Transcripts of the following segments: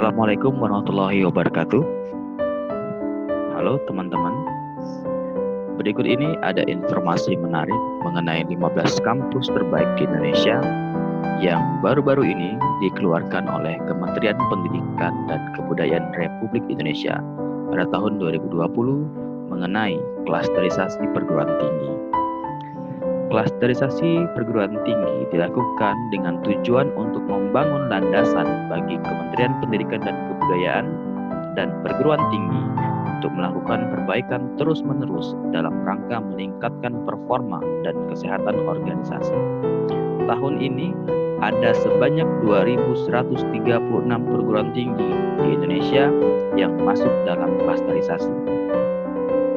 Assalamualaikum warahmatullahi wabarakatuh. Halo teman-teman. Berikut ini ada informasi menarik mengenai 15 kampus terbaik di Indonesia yang baru-baru ini dikeluarkan oleh Kementerian Pendidikan dan Kebudayaan Republik Indonesia pada tahun 2020 mengenai klasterisasi perguruan tinggi. Klasterisasi perguruan tinggi dilakukan dengan tujuan untuk membangun landasan bagi Kementerian Pendidikan dan Kebudayaan dan perguruan tinggi untuk melakukan perbaikan terus-menerus dalam rangka meningkatkan performa dan kesehatan organisasi. Tahun ini ada sebanyak 2.136 perguruan tinggi di Indonesia yang masuk dalam klasterisasi.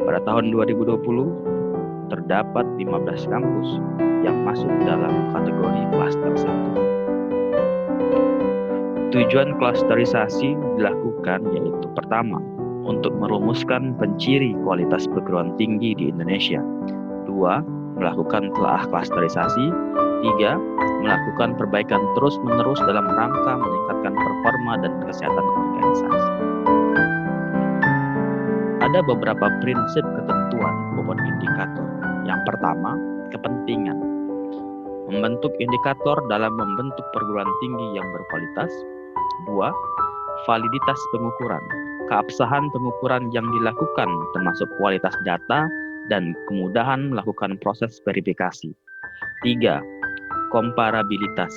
Pada tahun 2020, terdapat 15 kampus yang masuk dalam kategori klaster 1. Tujuan klasterisasi dilakukan yaitu pertama, untuk merumuskan penciri kualitas perguruan tinggi di Indonesia. 2. Melakukan telah klasterisasi. 3. Melakukan perbaikan terus-menerus dalam rangka meningkatkan performa dan kesehatan organisasi. Ada beberapa prinsip ketentuan bobot indikator. Yang pertama, kepentingan. Membentuk indikator dalam membentuk perguruan tinggi yang berkualitas. 2. Validitas pengukuran. Keabsahan pengukuran yang dilakukan termasuk kualitas data dan kemudahan melakukan proses verifikasi. 3. Komparabilitas.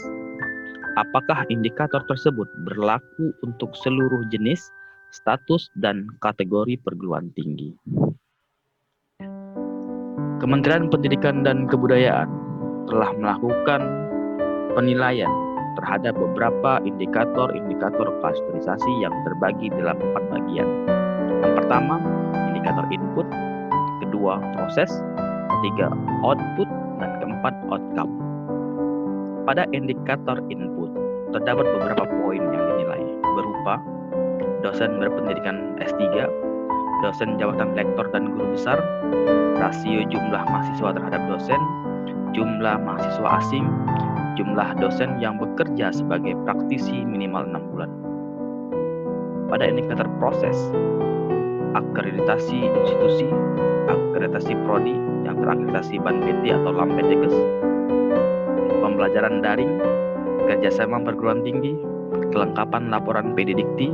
Apakah indikator tersebut berlaku untuk seluruh jenis, status, dan kategori perguruan tinggi? Kementerian Pendidikan dan Kebudayaan telah melakukan penilaian terhadap beberapa indikator klasterisasi yang terbagi dalam 4 bagian. Yang pertama, indikator input, kedua, proses, ketiga, output, dan keempat, outcome. Pada indikator input, terdapat beberapa poin yang dinilai, berupa dosen berpendidikan S3, dosen jabatan lektor dan guru besar, rasio jumlah mahasiswa terhadap dosen, jumlah mahasiswa asing, jumlah dosen yang bekerja sebagai praktisi minimal 6 bulan. Pada indikator proses, akreditasi institusi, akreditasi prodi yang terakreditasi BAN-PT atau LAM-PTKes, pembelajaran daring, kerjasama perguruan tinggi, kelengkapan laporan PD Dikti,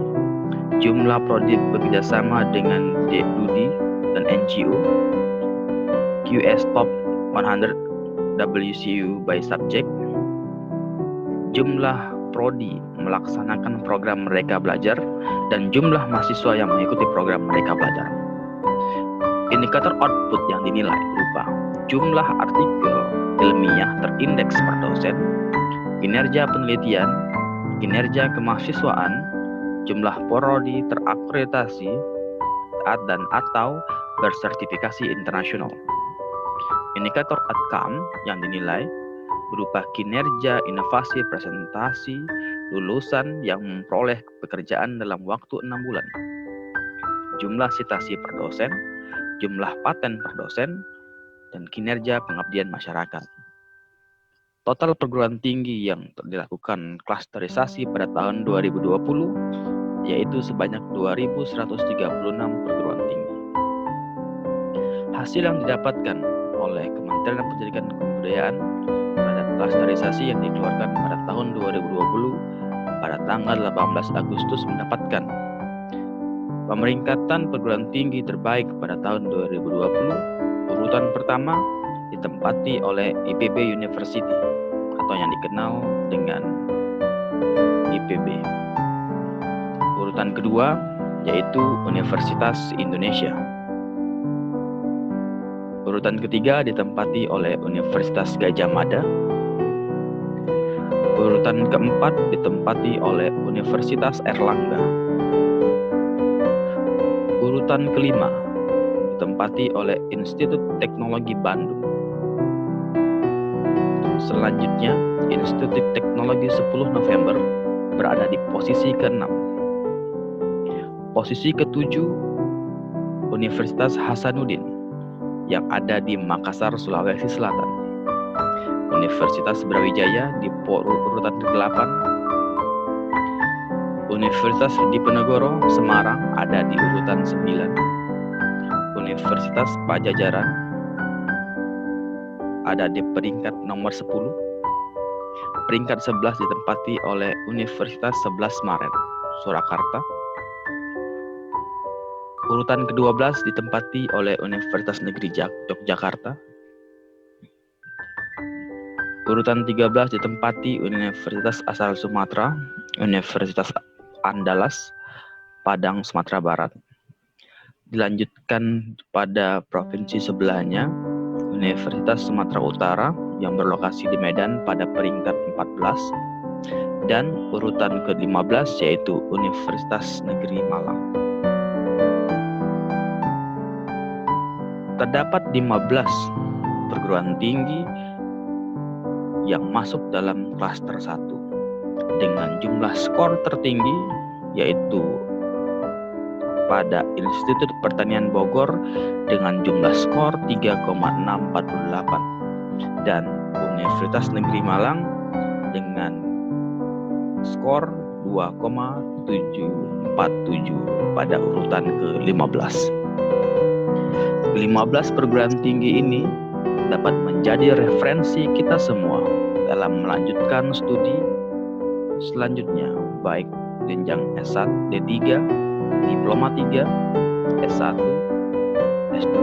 jumlah prodi bekerjasama dengan DUDI dan NGO, QS Top 100 WCU by subject, jumlah prodi melaksanakan program Merdeka Belajar, dan jumlah mahasiswa yang mengikuti program Merdeka Belajar. Indikator output yang dinilai berupa jumlah artikel ilmiah terindeks per dosen, kinerja penelitian, kinerja kemahasiswaan, jumlah prodi terakreditasi dan atau bersertifikasi internasional. Indikator outcome yang dinilai berupa kinerja inovasi presentasi lulusan yang memperoleh pekerjaan dalam waktu 6 bulan, jumlah citasi per dosen, jumlah paten per dosen, dan kinerja pengabdian masyarakat. Total perguruan tinggi yang dilakukan klasterisasi pada tahun 2020 yaitu sebanyak 2.136 perguruan tinggi. Hasil yang didapatkan oleh Kementerian Pendidikan dan Kebudayaan terhadap klasterisasi yang dikeluarkan pada tahun 2020 pada tanggal 18 Agustus mendapatkan pemeringkatan perguruan tinggi terbaik pada tahun 2020. Urutan pertama ditempati oleh IPB University atau yang dikenal dengan IPB. Urutan kedua yaitu Universitas Indonesia. Urutan ketiga ditempati oleh Universitas Gadjah Mada. Urutan keempat ditempati oleh Universitas Airlangga. Urutan kelima ditempati oleh Institut Teknologi Bandung. Selanjutnya, Institut Teknologi 10 November berada di posisi ke-6. Posisi ke-7, Universitas Hasanuddin yang ada di Makassar, Sulawesi Selatan. Universitas Brawijaya di urutan ke-8. Universitas Diponegoro Semarang ada di urutan 9. Universitas Pajajaran ada di peringkat nomor 10. Peringkat 11 ditempati oleh Universitas 11 Maret Surakarta. Urutan ke-12 ditempati oleh Universitas Negeri Yogyakarta. Urutan 13 ditempati Universitas Asal Sumatera, Universitas Andalas, Padang, Sumatera Barat. Dilanjutkan pada provinsi sebelahnya, Universitas Sumatera Utara yang berlokasi di Medan pada peringkat 14. Dan urutan ke-15 yaitu Universitas Negeri Malang. Terdapat 15 perguruan tinggi yang masuk dalam klaster 1 dengan jumlah skor tertinggi yaitu pada Institut Pertanian Bogor dengan jumlah skor 3,648 dan Universitas Negeri Malang dengan skor 2,747 pada urutan ke-15. 15 perguruan tinggi ini dapat menjadi referensi kita semua dalam melanjutkan studi selanjutnya, baik jenjang S1, D3, Diploma 3, S1, S2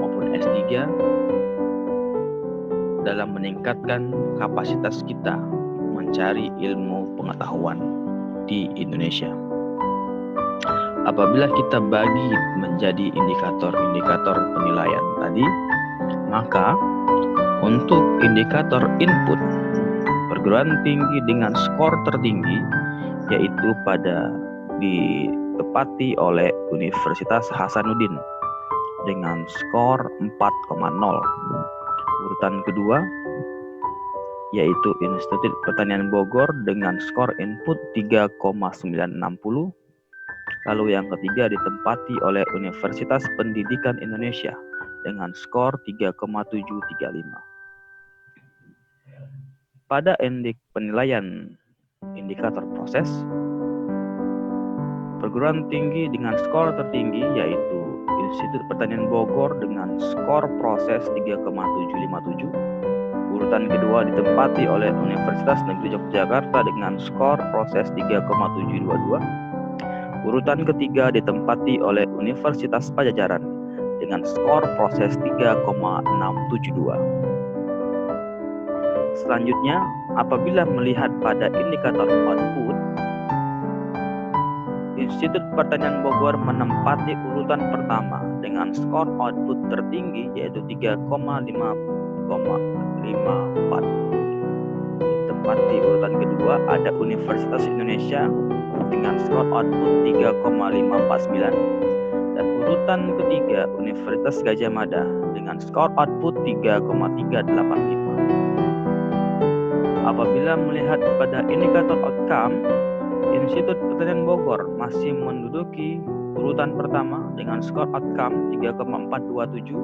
maupun S3 dalam meningkatkan kapasitas kita mencari ilmu pengetahuan di Indonesia. Apabila kita bagi menjadi indikator-indikator penilaian tadi, maka untuk indikator input perguruan tinggi dengan skor tertinggi yaitu pada ditepati oleh Universitas Hasanuddin dengan skor 4,0. Urutan kedua yaitu Institut Pertanian Bogor dengan skor input 3,960. Lalu yang ketiga ditempati oleh Universitas Pendidikan Indonesia dengan skor 3,735. Pada penilaian indikator proses, perguruan tinggi dengan skor tertinggi yaitu Institut Pertanian Bogor dengan skor proses 3,757. Urutan kedua ditempati oleh Universitas Negeri Yogyakarta dengan skor proses 3,722. Urutan ketiga ditempati oleh Universitas Pajajaran dengan skor proses 3,672. Selanjutnya, apabila melihat pada indikator output, Institut Pertanian Bogor menempati urutan pertama dengan skor output tertinggi yaitu 3,554. Ditempati urutan kedua ada Universitas Indonesia dengan skor output 3,549 dan urutan ketiga Universitas Gadjah Mada dengan skor output 3,385. Apabila melihat pada indikator outcome, Institut Pertanian Bogor masih menduduki urutan pertama dengan skor outcome 3,427.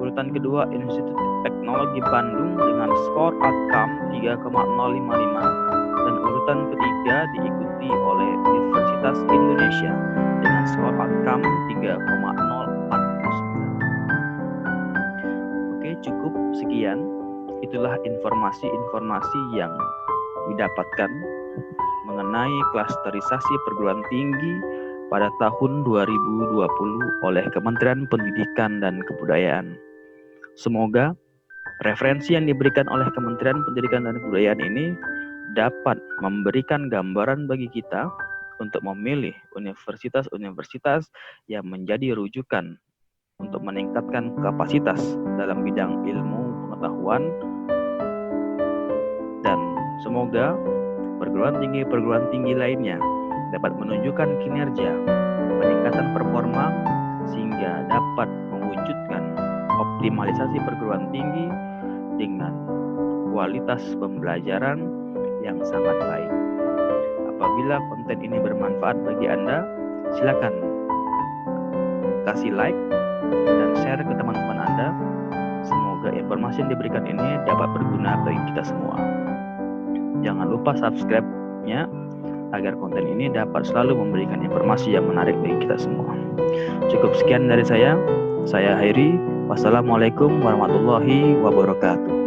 Urutan kedua Institut Teknologi Bandung dengan skor outcome 3,055 dan urutan ketiga diikuti oleh Universitas Indonesia dengan skor outcome 3,049. Oke, cukup sekian. Itulah informasi-informasi yang didapatkan mengenai klasterisasi perguruan tinggi pada tahun 2020 oleh Kementerian Pendidikan dan Kebudayaan. Semoga referensi yang diberikan oleh Kementerian Pendidikan dan Kebudayaan ini dapat memberikan gambaran bagi kita untuk memilih universitas-universitas yang menjadi rujukan untuk meningkatkan kapasitas dalam bidang ilmu pengetahuan, dan semoga perguruan tinggi lainnya dapat menunjukkan kinerja, peningkatan performa sehingga dapat mewujudkan optimalisasi perguruan tinggi dengan kualitas pembelajaran yang sangat baik. Apabila konten ini bermanfaat bagi Anda, silakan kasih like dan share ke teman-teman Anda. Semoga informasi yang diberikan ini dapat berguna bagi kita semua. Jangan lupa subscribe-nya agar konten ini dapat selalu memberikan informasi yang menarik bagi kita semua. Cukup sekian dari saya Hairi. Wassalamualaikum warahmatullahi wabarakatuh.